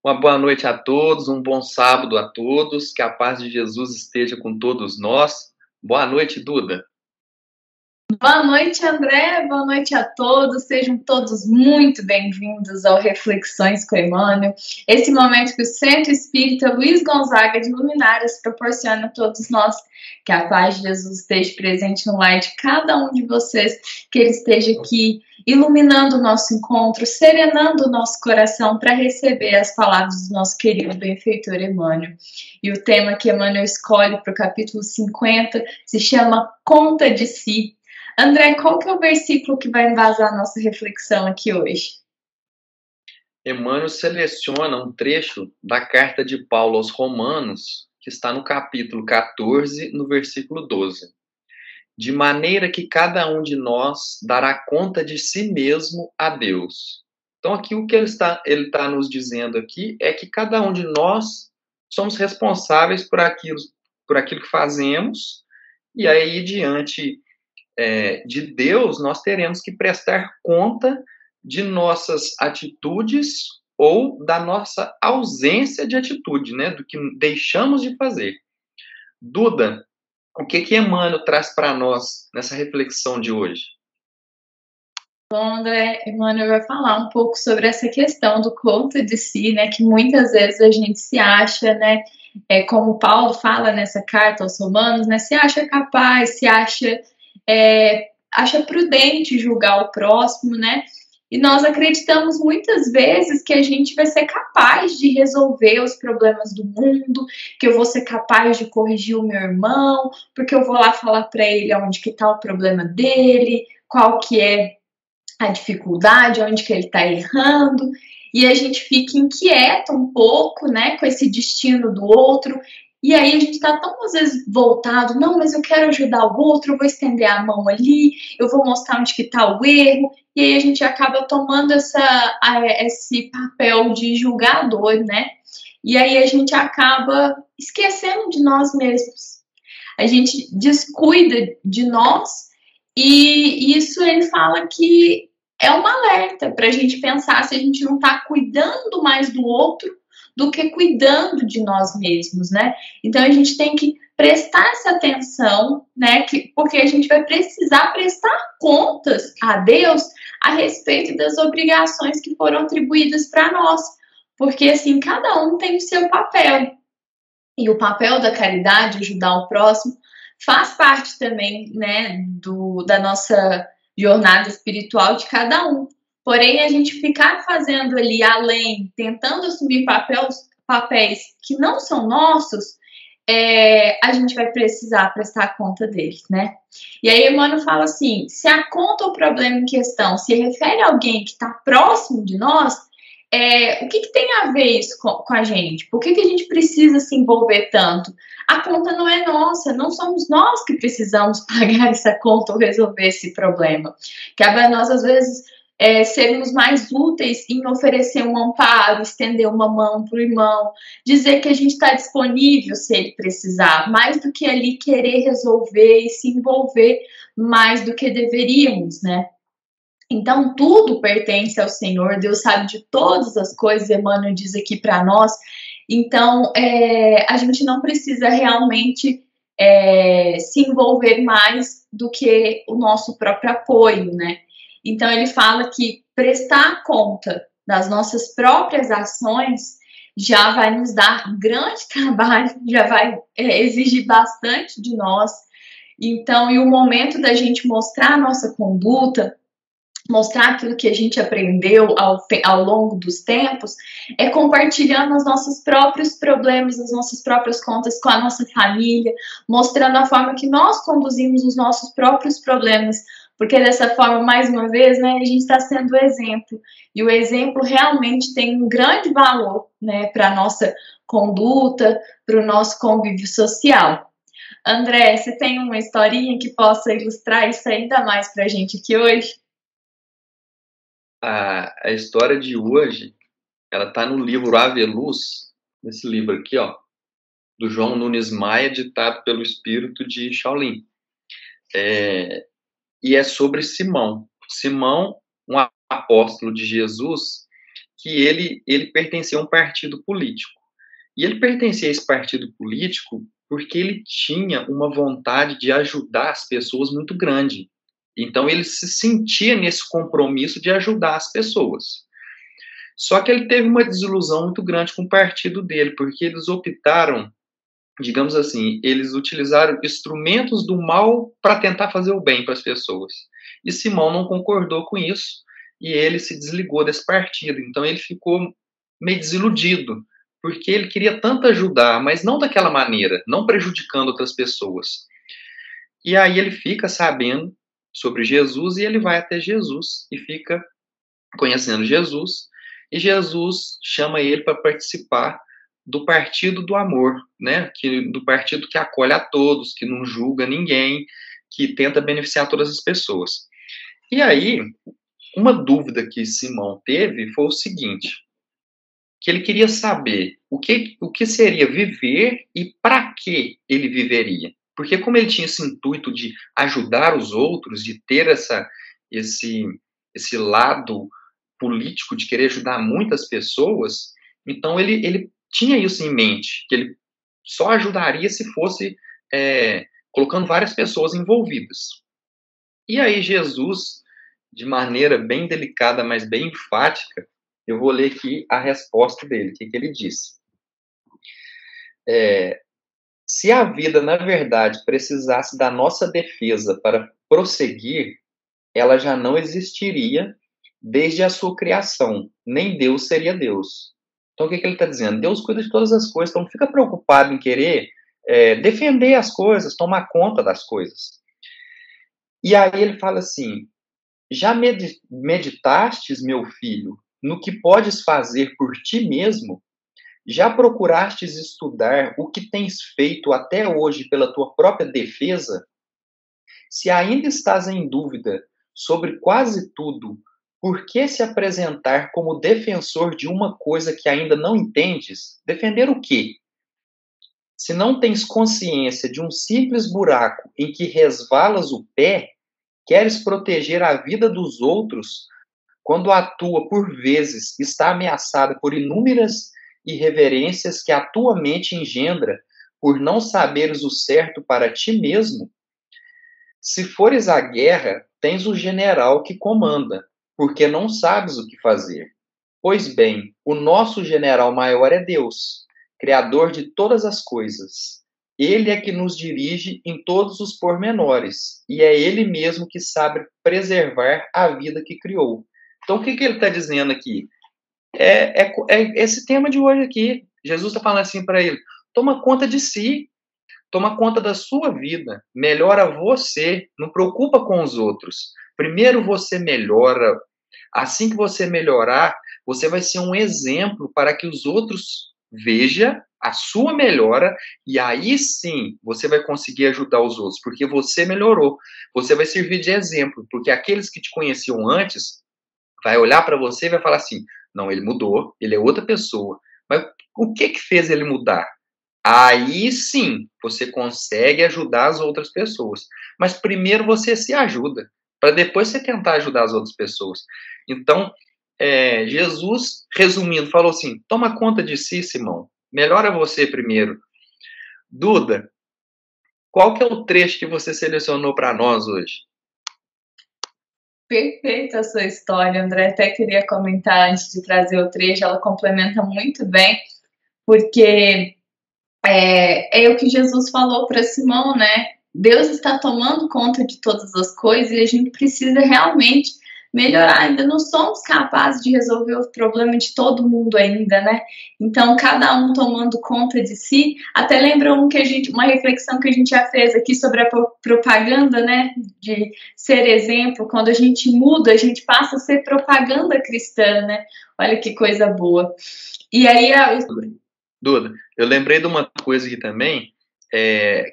Uma boa noite a todos, um bom sábado a todos, que a paz de Jesus esteja com todos nós. Boa noite, Duda. Boa noite, André. Boa noite a todos. Sejam todos muito bem-vindos ao Reflexões com Emmanuel. Esse momento que o Centro Espírita Luiz Gonzaga de Luminárias proporciona a todos nós. Que a paz de Jesus esteja presente no lar de cada um de vocês, que ele esteja aqui iluminando o nosso encontro, serenando o nosso coração para receber as palavras do nosso querido benfeitor Emmanuel. E o tema que Emmanuel escolhe para o capítulo 50 se chama Conta de Si. André, qual que é o versículo que vai embasar a nossa reflexão aqui hoje? Emmanuel seleciona um trecho da carta de Paulo aos Romanos, que está no capítulo 14, no versículo 12. De maneira que cada um de nós dará conta de si mesmo a Deus. Então, aqui o que ele está nos dizendo aqui é que cada um de nós somos responsáveis por aquilo que fazemos, e aí, diante de Deus, nós teremos que prestar conta de nossas atitudes ou da nossa ausência de atitude, né? Do que deixamos de fazer. Duda, o que Emmanuel traz para nós nessa reflexão de hoje? Bom, André, Emmanuel vai falar um pouco sobre essa questão do conta de si, né? Que muitas vezes a gente se acha, né? Como Paulo fala nessa carta aos Romanos, né? Se acha capaz, se acha acha prudente julgar o próximo, né? E nós acreditamos muitas vezes que a gente vai ser capaz de resolver os problemas do mundo, que eu vou ser capaz de corrigir o meu irmão, porque eu vou lá falar para ele onde que está o problema dele, qual que é a dificuldade, onde que ele está errando, e a gente fica inquieta um pouco, né, com esse destino do outro, e aí a gente está tão, às vezes, voltado, não, mas eu quero ajudar o outro, eu vou estender a mão ali, eu vou mostrar onde que está o erro, e aí a gente acaba tomando esse papel de julgador, né, e aí a gente acaba esquecendo de nós mesmos. A gente descuida de nós, e isso ele fala que é um alerta para a gente pensar se a gente não está cuidando mais do outro do que cuidando de nós mesmos, né? Então a gente tem que prestar essa atenção, né? Porque a gente vai precisar prestar contas a Deus a respeito das obrigações que foram atribuídas para nós. Porque assim, cada um tem o seu papel. E o papel da caridade, ajudar o próximo, faz parte também, né, da nossa jornada espiritual de cada um. Porém, a gente ficar fazendo ali além, tentando assumir papéis que não são nossos, a gente vai precisar prestar conta deles, né? E aí Emmanuel fala assim, se a conta ou problema em questão se refere a alguém que está próximo de nós, o que tem a ver isso com a gente? Por que a gente precisa se envolver tanto? A conta não é nossa, não somos nós que precisamos pagar essa conta ou resolver esse problema. Cabe a nós, às vezes, sermos mais úteis em oferecer um amparo, estender uma mão para o irmão, dizer que a gente está disponível se ele precisar, mais do que ali querer resolver e se envolver mais do que deveríamos, né? Então, tudo pertence ao Senhor, Deus sabe de todas as coisas, Emmanuel diz aqui para nós. Então, a gente não precisa realmente se envolver mais do que o nosso próprio apoio, né? Então, ele fala que prestar conta das nossas próprias ações já vai nos dar um grande trabalho, já vai exigir bastante de nós. Então, e o momento da gente mostrar a nossa conduta, mostrar aquilo que a gente aprendeu ao longo dos tempos, é compartilhando os nossos próprios problemas, as nossas próprias contas com a nossa família, mostrando a forma que nós conduzimos os nossos próprios problemas, porque dessa forma, mais uma vez, né, a gente está sendo exemplo, e o exemplo realmente tem um grande valor, né, para a nossa conduta, para o nosso convívio social. André, você tem uma historinha que possa ilustrar isso ainda mais para a gente aqui hoje? A história de hoje, ela está no livro Ave Luz, nesse livro aqui, ó, do João Nunes Maia, ditado pelo espírito de Shaolin. E é sobre Simão. Simão, um apóstolo de Jesus, que ele pertencia a um partido político. E ele pertencia a esse partido político porque ele tinha uma vontade de ajudar as pessoas muito grande. Então, ele se sentia nesse compromisso de ajudar as pessoas. Só que ele teve uma desilusão muito grande com o partido dele, porque eles optaram, digamos assim, eles utilizaram instrumentos do mal para tentar fazer o bem para as pessoas. E Simão não concordou com isso, e ele se desligou desse partido. Então, ele ficou meio desiludido, porque ele queria tanto ajudar, mas não daquela maneira, não prejudicando outras pessoas. E aí ele fica sabendo sobre Jesus, e ele vai até Jesus, e fica conhecendo Jesus, e Jesus chama ele para participar do partido do amor, né? Do partido que acolhe a todos, que não julga ninguém, que tenta beneficiar todas as pessoas. E aí, uma dúvida que Simão teve foi o seguinte, que ele queria saber o que seria viver e para que ele viveria. Porque como ele tinha esse intuito de ajudar os outros, de ter esse lado político de querer ajudar muitas pessoas, então ele tinha isso em mente, que ele só ajudaria se fosse colocando várias pessoas envolvidas. E aí Jesus, de maneira bem delicada, mas bem enfática, eu vou ler aqui a resposta dele, o que ele disse. Se a vida, na verdade, precisasse da nossa defesa para prosseguir, ela já não existiria desde a sua criação, nem Deus seria Deus. Então, o que ele está dizendo? Deus cuida de todas as coisas, então não fica preocupado em querer defender as coisas, tomar conta das coisas. E aí ele fala assim, já meditastes, meu filho, no que podes fazer por ti mesmo? Já procurastes estudar o que tens feito até hoje pela tua própria defesa? Se ainda estás em dúvida sobre quase tudo, por que se apresentar como defensor de uma coisa que ainda não entendes? Defender o quê? Se não tens consciência de um simples buraco em que resvalas o pé, queres proteger a vida dos outros, quando a tua, por vezes, está ameaçada por inúmeras irreverências que a tua mente engendra por não saberes o certo para ti mesmo? Se fores à guerra, tens o general que comanda, porque não sabes o que fazer. Pois bem, o nosso general maior é Deus, Criador de todas as coisas. Ele é que nos dirige em todos os pormenores, e é Ele mesmo que sabe preservar a vida que criou. Então, o que ele está dizendo aqui? É esse tema de hoje aqui. Jesus está falando assim para ele, toma conta de si, toma conta da sua vida, melhora você, não preocupa com os outros. Primeiro você melhora, assim que você melhorar, você vai ser um exemplo para que os outros vejam a sua melhora, e aí sim você vai conseguir ajudar os outros, porque você melhorou. Você vai servir de exemplo, porque aqueles que te conheciam antes vai olhar para você e vai falar assim, não, ele mudou, ele é outra pessoa. Mas o que fez ele mudar? Aí sim, você consegue ajudar as outras pessoas. Mas primeiro você se ajuda, para depois você tentar ajudar as outras pessoas. Então, Jesus, resumindo, falou assim, toma conta de si, Simão. Melhora você primeiro. Duda, qual que é o trecho que você selecionou para nós hoje? Perfeita a sua história, André. Até queria comentar antes de trazer o trecho, ela complementa muito bem, porque é o que Jesus falou para Simão, né? Deus está tomando conta de todas as coisas e a gente precisa realmente melhorar. Ainda não somos capazes de resolver o problema de todo mundo ainda, né? Então, cada um tomando conta de si. Até lembra uma reflexão que a gente já fez aqui sobre a propaganda, né? De ser exemplo. Quando a gente muda, a gente passa a ser propaganda cristã, né? Olha que coisa boa. E aí, Duda, eu lembrei de uma coisa aqui também,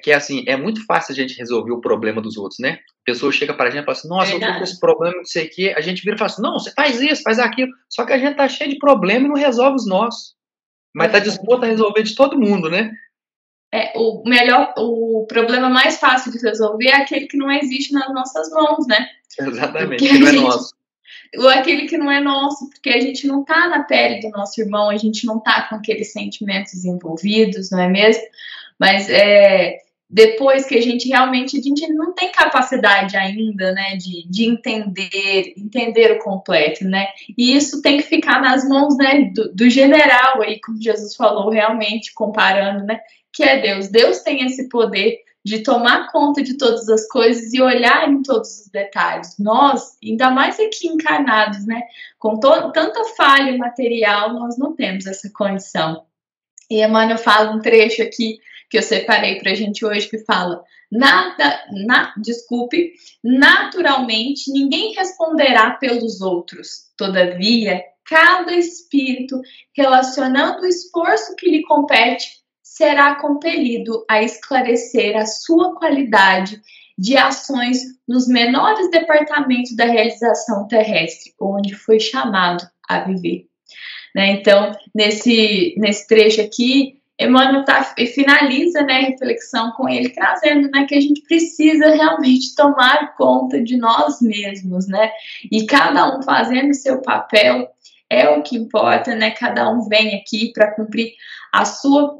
que é assim, é muito fácil a gente resolver o problema dos outros, né? A pessoa chega para a gente e fala assim, nossa, eu tô com esse problema, não sei o quê. A gente vira e fala assim, não, você faz isso, faz aquilo. Só que a gente tá cheio de problema e não resolve os nossos. Mas tá disposto a resolver de todo mundo, né? O problema mais fácil de resolver é aquele que não existe nas nossas mãos, né? Exatamente, que não é nosso. ou aquele que não é nosso, porque a gente não está na pele do nosso irmão, a gente não está com aqueles sentimentos envolvidos, não é mesmo? Mas depois que a gente não tem capacidade ainda, né, de entender o completo, né? E isso tem que ficar nas mãos, né, do general aí, como Jesus falou, realmente comparando, né? Que é Deus. Deus tem esse poder de tomar conta de todas as coisas e olhar em todos os detalhes. Nós, ainda mais aqui encarnados, né, com tanta falha material, nós não temos essa condição. E Emmanuel fala um trecho aqui que eu separei para a gente hoje que fala: naturalmente ninguém responderá pelos outros. Todavia, cada espírito, relacionando o esforço que lhe compete, será compelido a esclarecer a sua qualidade de ações nos menores departamentos da realização terrestre, onde foi chamado a viver. Né? Então, nesse trecho aqui, Emmanuel finaliza, né, a reflexão com ele, trazendo, né, que a gente precisa realmente tomar conta de nós mesmos, né? E cada um fazendo seu papel é o que importa, né? Cada um vem aqui para cumprir a sua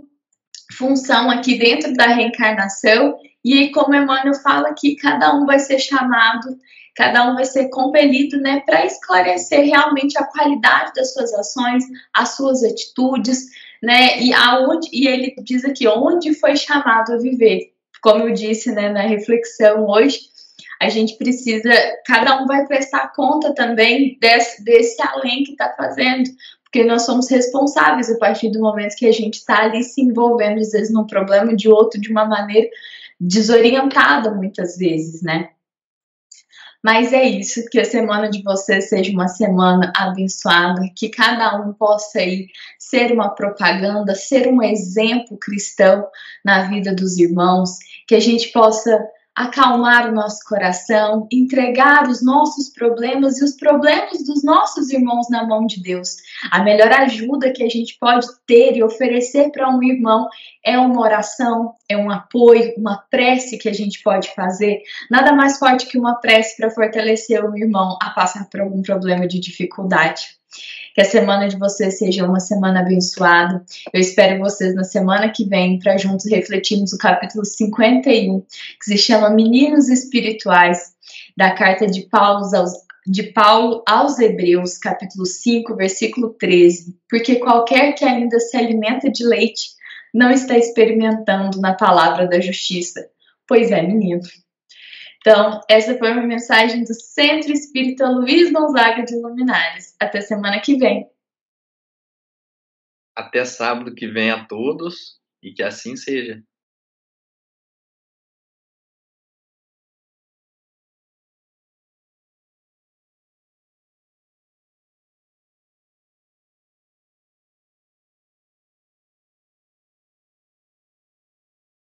função aqui dentro da reencarnação. E aí, como Emmanuel fala aqui, cada um vai ser chamado, cada um vai ser compelido, né, para esclarecer realmente a qualidade das suas ações, as suas atitudes, né, e ele diz aqui, onde foi chamado a viver. Como eu disse, né, na reflexão hoje, a gente precisa, cada um vai prestar conta também desse além que está fazendo, porque nós somos responsáveis a partir do momento que a gente está ali se envolvendo, às vezes, num problema de outro, de uma maneira desorientada, muitas vezes, né? Mas é isso, que a semana de vocês seja uma semana abençoada, que cada um possa ir ser uma propaganda, ser um exemplo cristão na vida dos irmãos, que a gente possa acalmar o nosso coração, entregar os nossos problemas e os problemas dos nossos irmãos na mão de Deus. A melhor ajuda que a gente pode ter e oferecer para um irmão é uma oração, é um apoio, uma prece que a gente pode fazer. Nada mais forte que uma prece para fortalecer o irmão a passar por algum problema de dificuldade. Que a semana de vocês seja uma semana abençoada. Eu espero vocês na semana que vem para juntos refletirmos o capítulo 51, que se chama Meninos Espirituais, da carta de Paulo aos Hebreus, capítulo 5, versículo 13. Porque qualquer que ainda se alimenta de leite não está experimentando na palavra da justiça, pois é menino. Então, essa foi uma mensagem do Centro Espírita Luiz Gonzaga de Luminares. Até semana que vem. Até sábado que vem a todos e que assim seja.